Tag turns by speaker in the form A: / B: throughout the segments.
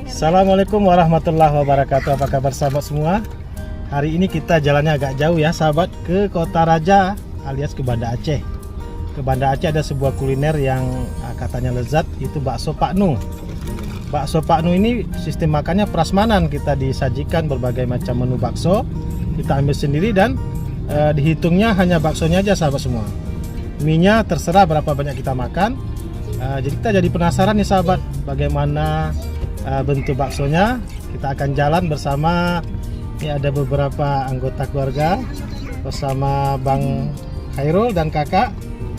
A: Assalamualaikum warahmatullahi wabarakatuh. Apa kabar sahabat semua? Hari ini kita jalannya agak jauh ya sahabat, ke Kota Raja alias ke Banda Aceh. Ke Banda Aceh ada sebuah kuliner yang katanya lezat, itu bakso Pak Nu. Bakso Pak Nu ini sistem makannya prasmanan, kita disajikan berbagai macam menu bakso, kita ambil sendiri dan dihitungnya hanya baksonya aja sahabat semua. Mie-nya terserah berapa banyak kita makan. Jadi kita jadi penasaran nih sahabat, bagaimana bentuk baksonya. Kita akan jalan bersama, ini ada beberapa anggota keluarga bersama Bang Khairul dan kakak,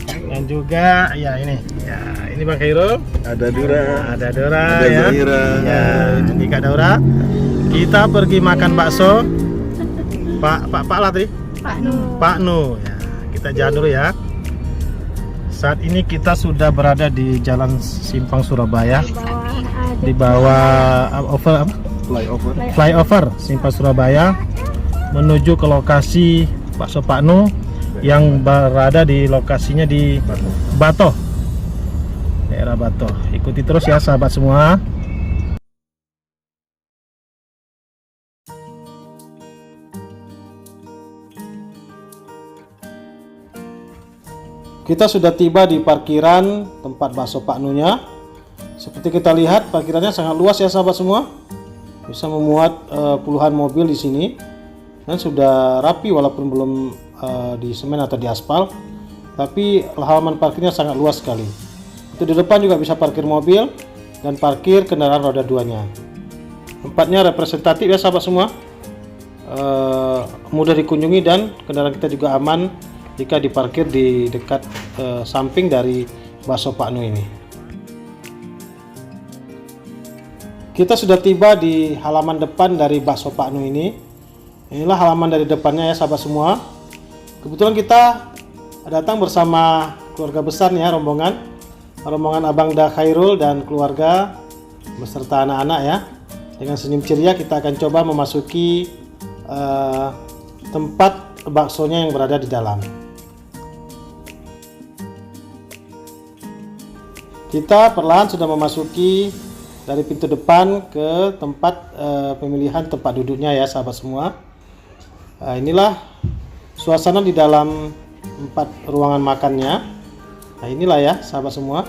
A: dan juga ya ini Bang Khairul, ada Dora ya, Zahira. Ya, ini Kak Daura. Kita pergi makan bakso Pak lah tadi, Pak Nu ya. Kita jalan dulu ya. Saat ini kita sudah berada di Jalan Simpang Surabaya, di bawah flyover Simpang Surabaya, menuju ke lokasi bakso Pak Nu yang berada di lokasinya di Batoh, daerah Batoh. Ikuti terus ya sahabat semua. Kita sudah tiba di parkiran tempat bakso Pak Nu-nya. Seperti kita lihat, parkirannya sangat luas ya sahabat semua. Bisa memuat puluhan mobil di sini, dan sudah rapi walaupun belum di semen atau di aspal. Tapi halaman parkirnya sangat luas sekali. Itu di depan juga bisa parkir mobil dan parkir kendaraan roda 2-nya. Tempatnya representatif ya sahabat semua. Mudah dikunjungi dan kendaraan kita juga aman jika diparkir di dekat samping dari bakso Pak Nu ini. Kita sudah tiba di halaman depan dari bakso Pak Nu ini. Inilah halaman dari depannya ya sahabat semua. Kebetulan kita datang bersama keluarga besar ya, rombongan Abang Da Khairul dan keluarga beserta anak-anak ya. Dengan senyum ceria kita akan coba memasuki tempat baksonya yang berada di dalam. Kita perlahan sudah memasuki dari pintu depan ke tempat pemilihan tempat duduknya ya sahabat semua. Inilah suasana di dalam tempat ruangan makannya. Nah inilah ya sahabat semua.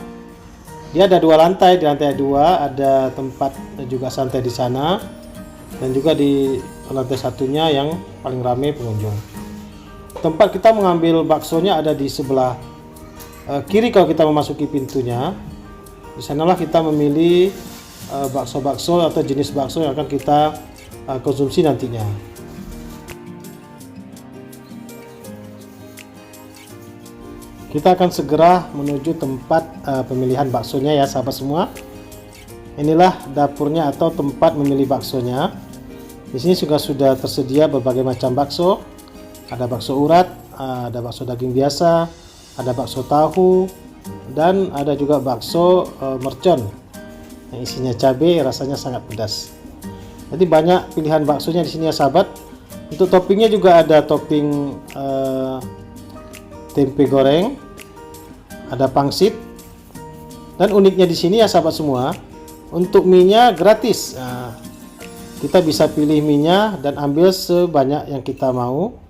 A: Dia ada 2 lantai, di lantai 2 ada tempat juga santai di sana, dan juga di lantai satunya yang paling ramai pengunjung. Tempat kita mengambil baksonya ada di sebelah kiri kalau kita memasuki pintunya. Di sanalah kita memilih bakso-bakso atau jenis bakso yang akan kita konsumsi nantinya. Kita akan segera menuju tempat pemilihan baksonya ya sahabat semua. Inilah dapurnya atau tempat memilih baksonya. Di sini juga sudah tersedia berbagai macam bakso. Ada bakso urat, ada bakso daging biasa, ada bakso tahu, dan ada juga bakso mercon yang isinya cabai, rasanya sangat pedas. Jadi banyak pilihan baksonya di sini ya sahabat. Untuk toppingnya juga ada topping tempe goreng, ada pangsit, dan uniknya di sini ya sahabat semua, untuk mie-nya gratis. Kita bisa pilih mie-nya dan ambil sebanyak yang kita mau.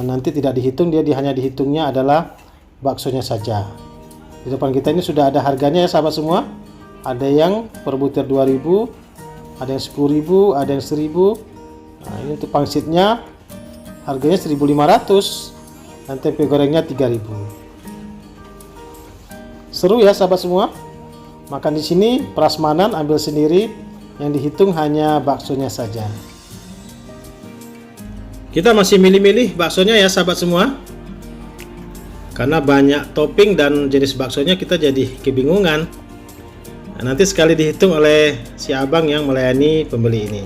A: Nanti tidak dihitung, dia hanya dihitungnya adalah baksonya saja. Di depan kita ini sudah ada harganya ya sahabat semua. Ada yang per butir 2.000, ada yang 10.000, ada yang 1.000. Nah, ini untuk pangsitnya harganya 1.500 dan tempe gorengnya 3.000. Seru ya sahabat semua. Makan di sini prasmanan, ambil sendiri, yang dihitung hanya baksonya saja. Kita masih milih-milih baksonya ya sahabat semua. Karena banyak topping dan jenis baksonya kita jadi kebingungan. Nah, nanti sekali dihitung oleh si abang yang melayani pembeli ini.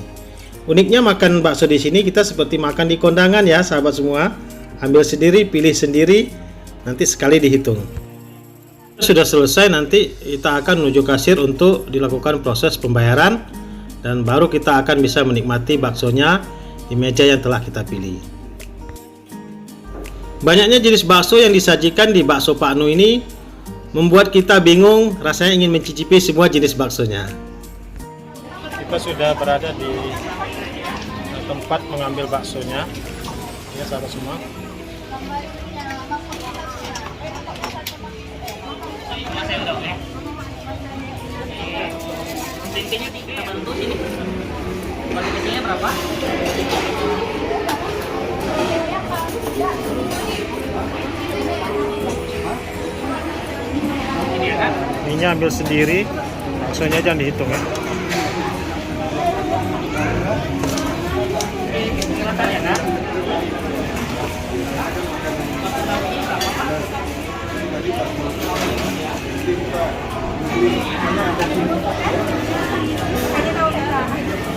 A: Uniknya makan bakso di sini kita seperti makan di kondangan ya sahabat semua. Ambil sendiri, pilih sendiri, nanti sekali dihitung. Sudah selesai, nanti kita akan menuju kasir untuk dilakukan proses pembayaran, dan baru kita akan bisa menikmati baksonya di meja yang telah kita pilih. Banyaknya jenis bakso yang disajikan di bakso Pak Nu ini membuat kita bingung, rasanya ingin mencicipi semua jenis baksonya. Kita sudah berada di tempat mengambil baksonya, ya sahabat semua.
B: Tempenya kita bantu sini. Bagi kecilnya berapa? Ini ya kan?
A: Minyak ambil sendiri, baksonya jangan dihitung ya.
B: Silakan ya kan?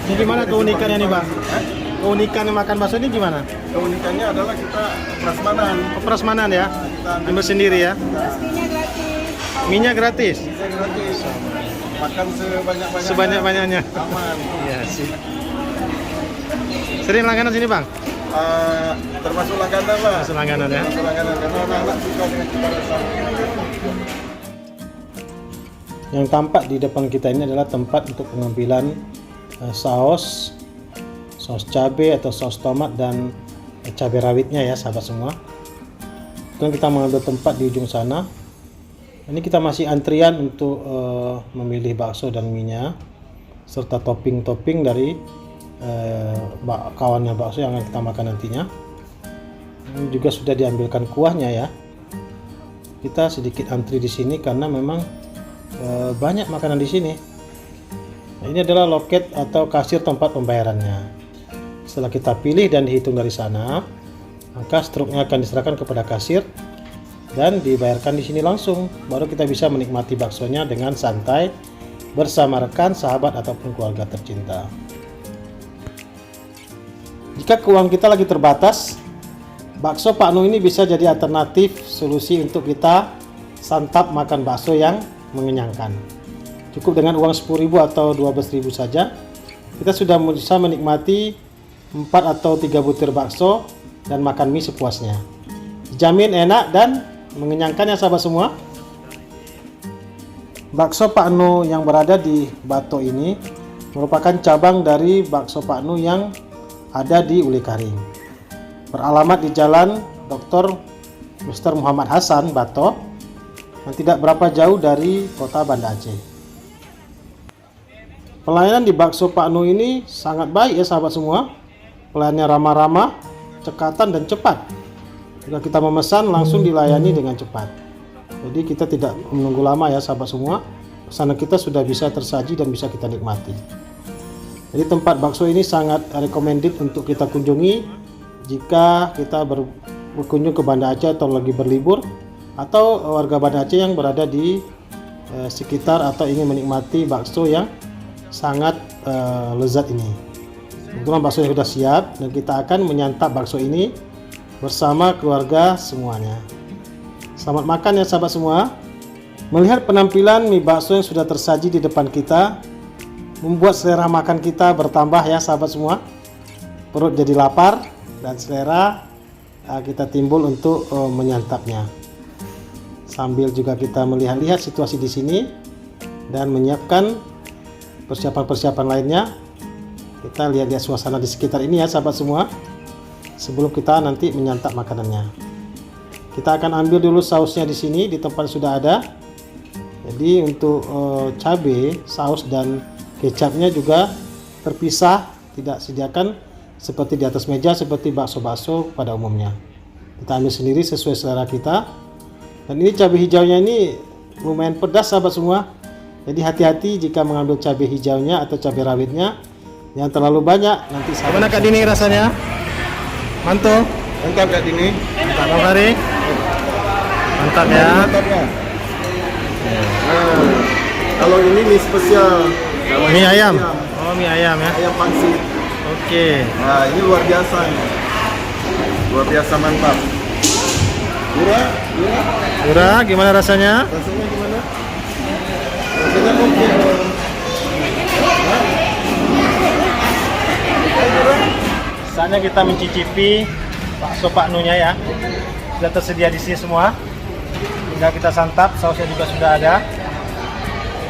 A: Ini gimana keunikannya nih Bang? Keunikan makan bakso ini gimana?
C: Keunikannya adalah kita prasmanan.
A: Prasmanan ya? Ambil sendiri ya? Minyak gratis?
C: Bisa gratis. Makan sebanyak-banyaknya.
A: Sebanyak-banyaknya.
C: Aman.
A: Iya sih. Sering langganan sini Bang?
C: Termasuk langganan lah.
A: Termasuk langganan ya?
C: Termasuk langganan karena anak-anak suka dengan cita rasa.
A: Yang tampak di depan kita ini adalah tempat untuk pengambilan saus cabai atau saus tomat dan cabai rawitnya ya sahabat semua. Dan kita mengambil tempat di ujung sana. Ini kita masih antrian untuk memilih bakso dan minyak serta topping-topping dari kawannya bakso yang akan kita makan nantinya. Ini juga sudah diambilkan kuahnya ya. Kita sedikit antri di sini karena memang banyak makanan di sini. Nah, ini adalah loket atau kasir tempat pembayarannya. Setelah kita pilih dan dihitung dari sana, maka struknya akan diserahkan kepada kasir dan dibayarkan di sini langsung. Baru kita bisa menikmati baksonya dengan santai bersama rekan, sahabat ataupun keluarga tercinta. Jika keuangan kita lagi terbatas, bakso Pak Nu ini bisa jadi alternatif solusi untuk kita santap makan bakso yang mengenyangkan. Cukup dengan uang 10.000 atau 12.000 saja, kita sudah bisa menikmati 4 atau 3 butir bakso dan makan mie sepuasnya. Dijamin enak dan mengenyangkan ya sahabat semua. Bakso Pak Nu yang berada di Bato ini merupakan cabang dari bakso Pak Nu yang ada di Uli Karing. Beralamat di Jalan Dr. Mr. Muhammad Hasan, Bato, yang tidak berapa jauh dari kota Banda Aceh. Pelayanan di bakso Pak Nu ini sangat baik ya sahabat semua. Pelayanannya ramah-ramah, cekatan dan cepat. Jika kita memesan langsung dilayani dengan cepat. Jadi kita tidak menunggu lama ya sahabat semua. Pesanan kita sudah bisa tersaji dan bisa kita nikmati. Jadi tempat bakso ini sangat recommended untuk kita kunjungi jika kita berkunjung ke Banda Aceh atau lagi berlibur, atau warga Banda Aceh yang berada di sekitar atau ingin menikmati bakso yang sangat lezat ini. Kebetulan bakso sudah siap dan kita akan menyantap bakso ini bersama keluarga semuanya. Selamat makan ya sahabat semua. Melihat penampilan mie bakso yang sudah tersaji di depan kita membuat selera makan kita bertambah ya sahabat semua. Perut jadi lapar dan selera kita timbul untuk menyantapnya. Sambil juga kita melihat-lihat situasi di sini dan menyiapkan persiapan-persiapan lainnya. Kita lihat-lihat suasana di sekitar ini ya sahabat semua, sebelum kita nanti menyantap makanannya. Kita akan ambil dulu sausnya di sini, di tempat sudah ada. Jadi untuk cabai, saus dan kecapnya juga terpisah, tidak sediakan seperti di atas meja seperti bakso-bakso pada umumnya. Kita ambil sendiri sesuai selera kita. Dan ini cabai hijaunya ini lumayan pedas sahabat semua. Jadi hati-hati jika mengambil cabai hijaunya atau cabai rawitnya, jangan terlalu banyak nanti. Gimana Kak Dini rasanya? Mantap.
C: Mantap Kak Dini.
A: Mantap Bang Fahri. Mantap ya.
C: Mantap ya. Nah, kalau ini mie spesial.
A: Mie ayam. Oh mie ayam ya.
C: Ayam pangsit.
A: Oke.
C: Nah ini luar biasa nih. Luar biasa mantap. Murah,
A: Murah, gimana rasanya?
C: rasanya gimana? Rasanya oke.
A: Saatnya kita mencicipi bakso Pak Nunya ya. Sudah tersedia di sini semua. Tinggal kita santap, sausnya juga sudah ada.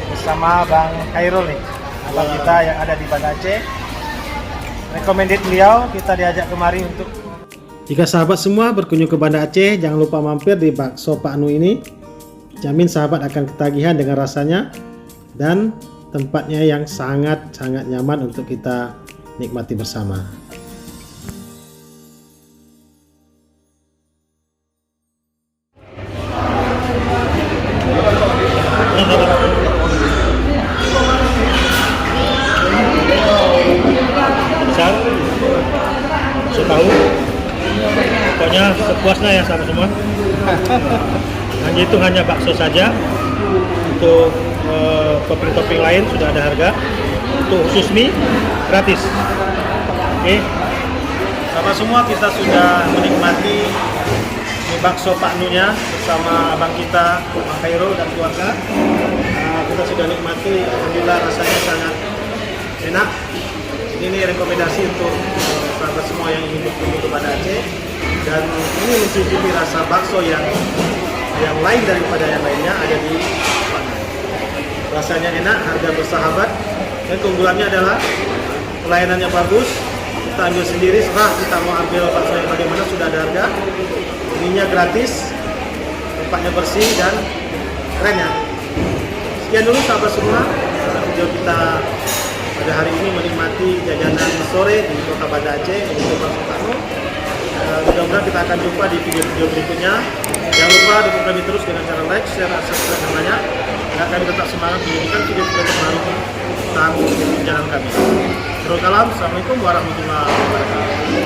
A: Bersama Bang Khairul nih. abang kita yang ada di Banda Aceh. Recommended beliau, kita diajak kemari untuk. Jika sahabat semua berkunjung ke Banda Aceh, jangan lupa mampir di bakso Pak Nu ini. Jamin sahabat akan ketagihan dengan rasanya dan tempatnya yang sangat-sangat nyaman untuk kita nikmati bersama. Besar, tahu, pokoknya sepuasnya ya sahabat semua. Hanya itu hanya bakso saja. Untuk topping-topping lain sudah ada harga. Untuk khusus mie gratis. Oke, sahabat semua, kita sudah menikmati mie bakso Pak Nu-nya bersama abang kita Bang Khairul dan keluarga. Kita sudah nikmati, alhamdulillah rasanya sangat enak. Ini rekomendasi untuk sahabat semua yang ingin berkunjung ke Banda Aceh dan ini mencicipi rasa bakso yang lain daripada yang lainnya ada di Banda. Rasanya enak, harga bersahabat, dan keunggulannya adalah pelayanannya bagus. Kita ambil sendiri, serah kita mau ambil bakso yang bagaimana, sudah ada harga. Ininya gratis, tempatnya bersih dan keren ya. Sekian dulu sahabat semua video kita pada hari ini menikmati jajanan sore di Kota Banda Aceh untuk bakso Pak Nu. Mudah-mudahan kita akan jumpa di video-video berikutnya. Jangan lupa dukung kami terus dengan cara like, share, dan subscribe yang banyak agar kami tetap semangat menjadikan video-video terbaru tentang channel kami. Assalamualaikum warahmatullahi wabarakatuh.